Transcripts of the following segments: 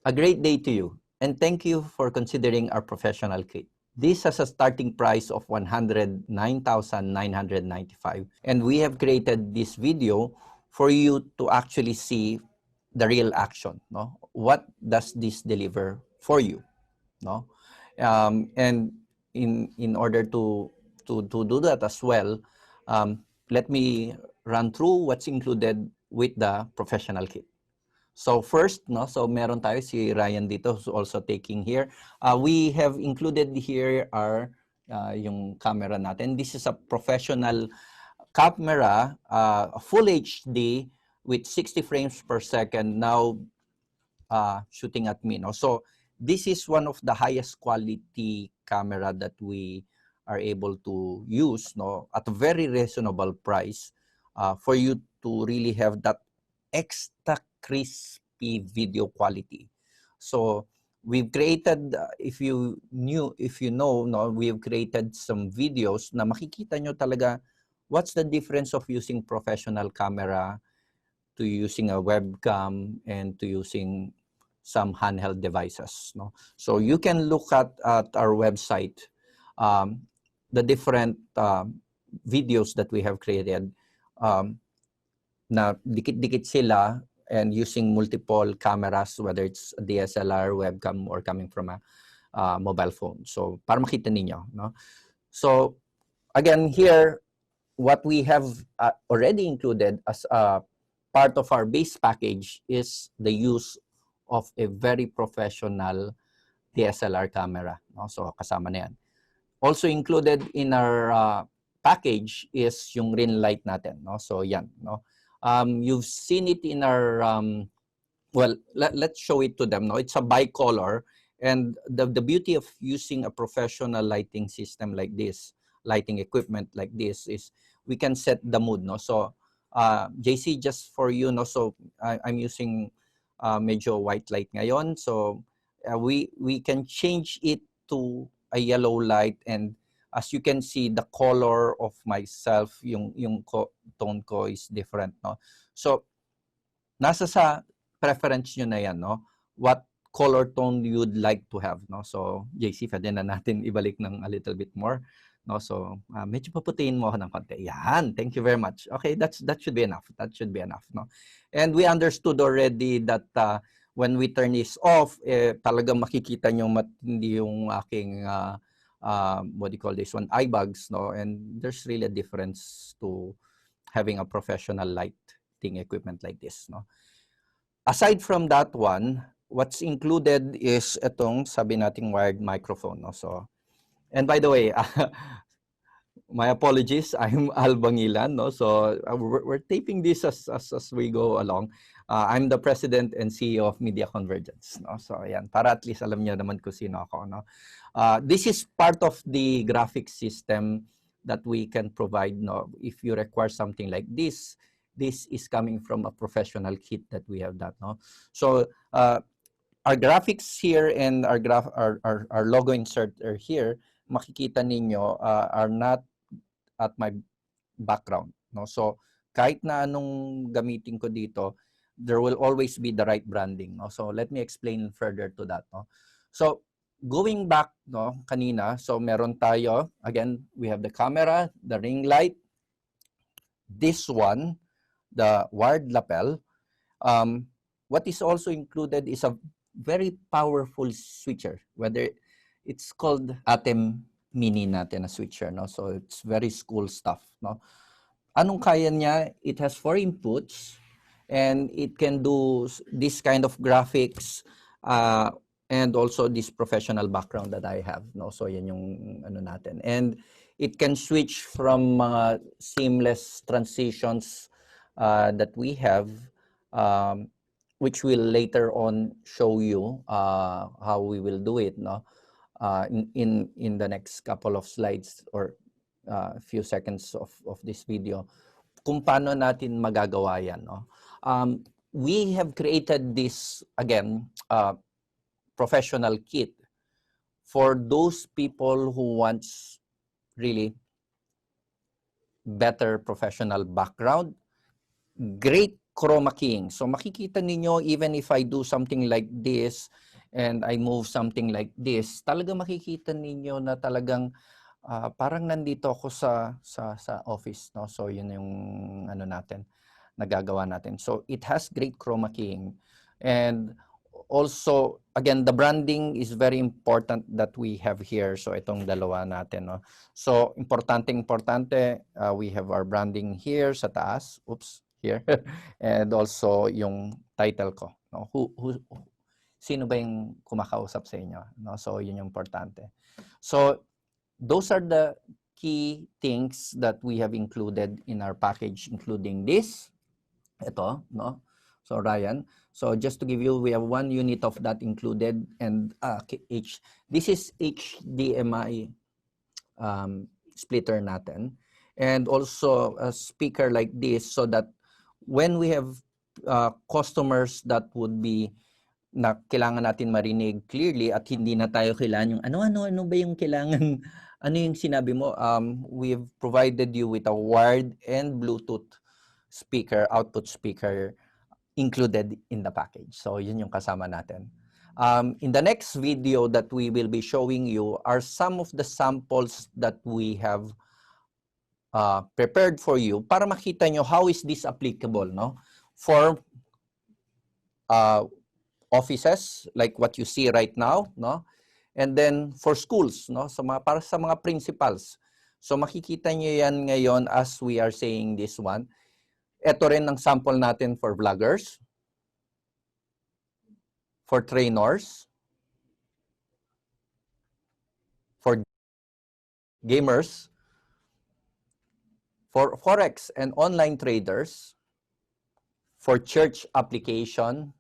A great day to you, and thank you for considering our professional kit. This has a starting price of 109,995, and we have created this video for you to actually see the real action. No, what does this deliver for you? No, and in order to do that as well, let me run through what's included with the professional kit. So first, no, so meron tayo si Ryan dito who's also taking here. We have included here our yung camera natin. This is a professional camera, full HD with 60 frames per second now shooting at me. No? So this is one of the highest quality camera that we are able to use, no, at a very reasonable price for you to really have that extra crispy video quality. So we've created, if you know, no, we've created some videos na makikita nyo talaga what's the difference of using professional camera to using a webcam and to using some handheld devices. No? So you can look at our website, the different videos that we have created na dikit-dikit sila and using multiple cameras, whether it's a DSLR, webcam, or coming from a mobile phone. So para makita ninyo. No? So again, here, what we have already included as a part of our base package is the use of a very professional DSLR camera. No? So kasama na yan. Also included in our package is yung ring light natin. No? So yan. No? You've seen it in our, well, let's show it to them. No? It's a bicolor. And the beauty of using a professional lighting system like this, lighting equipment like this, is we can set the mood. No? So JC, just for you, no? So I'm using medyo white light ngayon. So we can change it to a yellow light, and as you can see, the color of myself, yung tone ko is different, no? So nasa sa preference nyo na yan, no? What color tone you'd like to have, no? So JC, pwede na natin ibalik ng a little bit more, no? So medyo paputihin mo ako ng konti. Yan, thank you very much. Okay, that should be enough. That should be enough, no? And we understood already that when we turn this off, talagang makikita nyo matindi yung aking what do you call this one, eye bags, no? And there's really a difference to having a professional lighting equipment like this, no? Aside from that one, what's included is itong sabi nating wired microphone, no? So, and by the way, my apologies, I'm Al Bangilan, no? So we're taping this as we go along. I'm the president and CEO of Media Convergence, no? So ayan, para at least alam niyo naman kung sino ako, no? This is part of the graphic system that we can provide, no? If you require something like this is coming from a professional kit that we have done, no? So our graphics here and our logo insert are here. Makikita ninyo are not at my background, no? So kahit na anong gamitin ko dito, there will always be the right branding, no? So let me explain further to that, no? So going back, no, kanina, so meron tayo, again, we have the camera, the ring light, this one, the wired lapel. What is also included is a very powerful switcher, whether it's called Atem Mini natin na switcher, no? So it's very cool stuff, no? Anong kaya niya? It has 4 inputs and it can do this kind of graphics and also this professional background that I have, no? So yan yung ano natin. And it can switch from mga seamless transitions that we have, which will later on show you how we will do it, no? In the next couple of slides or a few seconds of this video, kung paano natin magagawa yan, no? We have created this, again, professional kit for those people who wants really better professional background, great chroma keying. So makikita ninyo, even if I do something like this and I move something like this, talaga makikita ninyo na talagang parang nandito ako sa office, no? So yun yung ano natin, nagagawa natin. So it has great chroma keying. And also, again, the branding is very important that we have here. So itong dalawa natin, no? So importante, we have our branding here sa taas. Oops, here. And also yung title ko, no? Sino ba yung kumakausap sa inyo, no? So yun yung importante. So those are the key things that we have included in our package, including this. Ito, no? So Ryan, so just to give you, we have 1 unit of that included, and this is HDMI splitter natin, and also a speaker like this, so that when we have customers that would be na kailangan natin marinig clearly at hindi na tayo kailangan yung ano ba yung kailangan, ano yung sinabi mo, we've provided you with a wired and Bluetooth speaker, output speaker included in the package. So yun yung kasama natin. In the next video that we will be showing you are some of the samples that we have prepared for you para makita nyo how is this applicable, no? For offices like what you see right now, no? And then for schools, no? So para sa mga principals. So makikita nyo yan ngayon as we are saying this one. Ito rin ang sample natin for vloggers, for trainers, for gamers, for forex and online traders, for church application,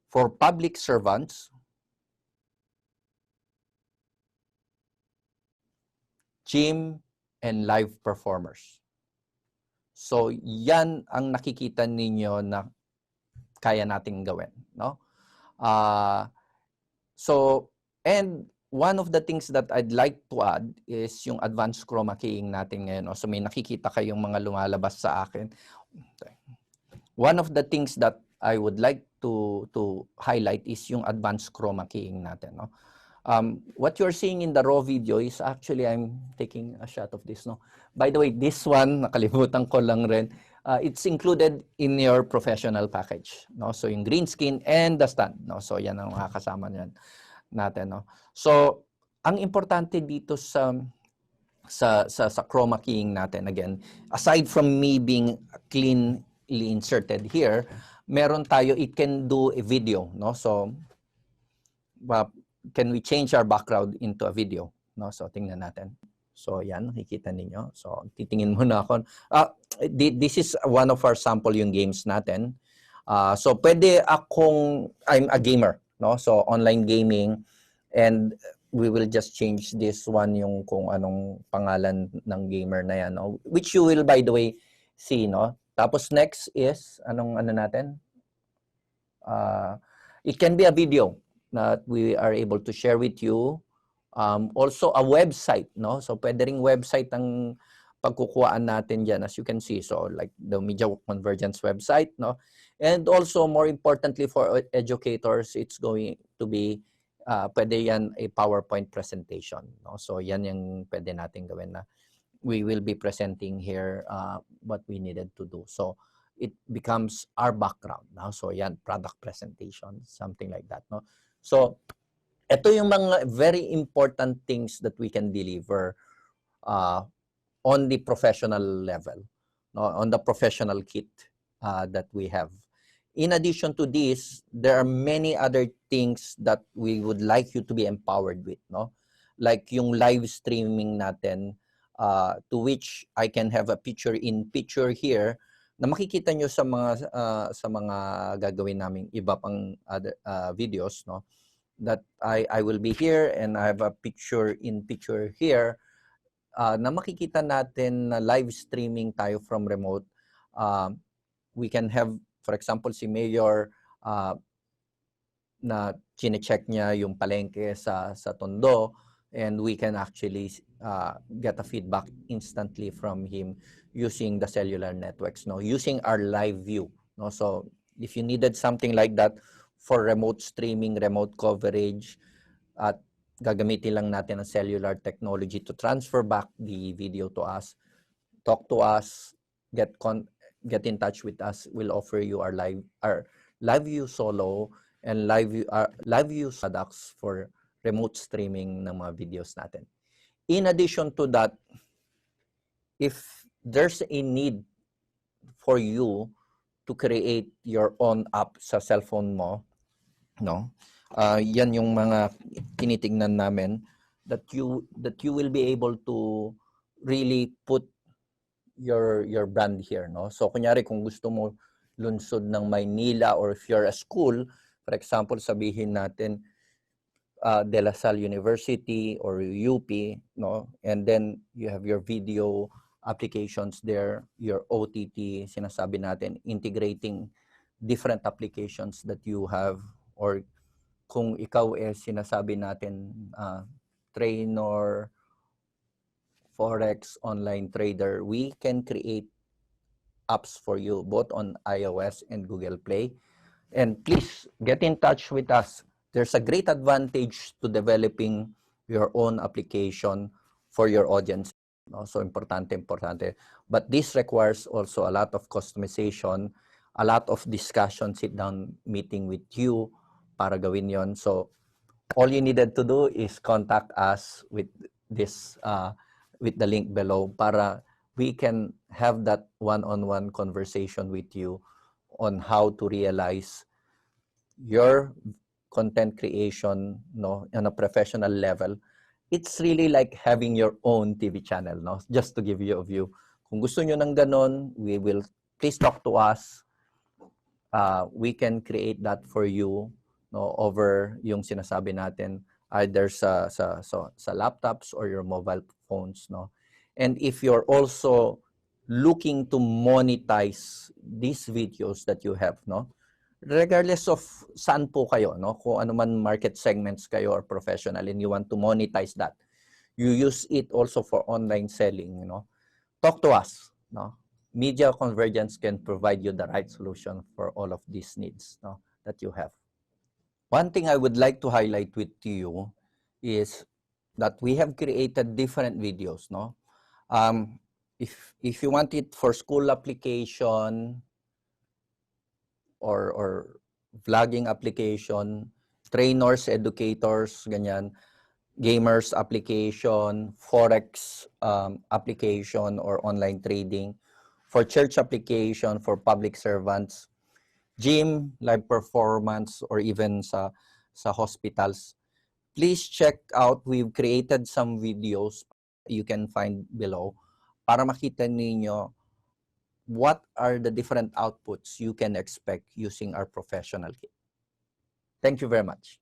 for public servants, gym, and live performers. So yan ang nakikita ninyo na kaya nating gawin, no? So, and one of the things that I'd like to add is yung advanced chroma keying natin ngayon. So may nakikita kayong mga lumalabas sa akin. One of the things that I would like to highlight is yung advanced chroma keying natin, no? What you're seeing in the raw video is actually, I'm taking a shot of this, no? By the way, this one, nakalimutan ko lang rin, it's included in your professional package, no? So yung green screen and the stand, no? So yan ang makakasama natin, no? So ang importante dito sa chroma keying natin, again, aside from me being cleanly inserted here, meron tayo, it can do a video, no? So can we change our background into a video, no? So tingnan natin. So yan, nakikita ninyo. So titingin muna ako. This is one of our sample yung games natin. So pwede akong, I'm a gamer, no? So online gaming, and we will just change this one yung kung anong pangalan ng gamer na yan, no? Which you will, by the way, see, no? Tapos next is ano natin? It can be a video that we are able to share with you. Also a website, no? So pwede ring website ang pagkukuhaan natin dyan, as you can see. So like the Media Convergence website, no? And also, more importantly for educators, it's going to be, pwede yan a PowerPoint presentation, no? So yan yung pwede natin gawin na we will be presenting here what we needed to do. So it becomes our background, no? So yan, product presentation, something like that, no? So ito yung mga very important things that we can deliver on the professional level, no? On the professional kit that we have. In addition to this, there are many other things that we would like you to be empowered with, no? Like yung live streaming natin, to which I can have a picture here na makikita nyo sa mga gagawin naming iba pang other videos, no? That I will be here and I have a picture here na makikita natin na live streaming tayo from remote. We can have, for example, si Mayor na chine-check niya yung palengke sa Tondo, and we can actually get a feedback instantly from him using the cellular networks, no, using our live view, no. So if you needed something like that for remote streaming, remote coverage, at gagamitin lang natin ang cellular technology to transfer back the video to us, talk to us, get in touch with us. We'll offer you our live view solo and live view products for remote streaming ng mga videos natin. In addition to that, if there's a need for you to create your own app sa cellphone mo, no, yan yung mga tinitingnan namin that you will be able to really put your brand here, no. So kunyari kung gusto mo lungsod ng Maynila, or if you're a school, for example, sabihin natin De La Salle University or UP, no, and then you have your video applications there, your OTT, sinasabi natin, integrating different applications that you have, or kung ikaw sinasabi natin trainer, Forex, online trader, we can create apps for you both on iOS and Google Play. And please get in touch with us. There's a great advantage to developing your own application for your audience. No? So importante. But this requires also a lot of customization, a lot of discussion, sit-down meeting with you para gawin yon. So all you needed to do is contact us with this with the link below para we can have that one-on-one conversation with you on how to realize your content creation, no, on a professional level. It's really like having your own TV channel, no? Just to give you a view. Kung gusto nyo ng ganon, please talk to us. We can create that for you, no, over yung sinasabi natin, either sa laptops or your mobile phones, no. And if you're also looking to monetize these videos that you have, no, regardless of saan po kayo, no, kung ano man market segments kayo or professional, and you want to monetize that, you use it also for online selling, you know, talk to us, no. Media Convergence can provide you the right solution for all of these needs, no, that you have. One thing I would like to highlight with you is that we have created different videos, no. If you want it for school application or vlogging application, trainers, educators, ganyan, gamers application, Forex application or online trading, for church application, for public servants, gym, live performance, or even sa hospitals, please check out. We've created some videos you can find below para makita ninyo what are the different outputs you can expect using our professional kit. Thank you very much.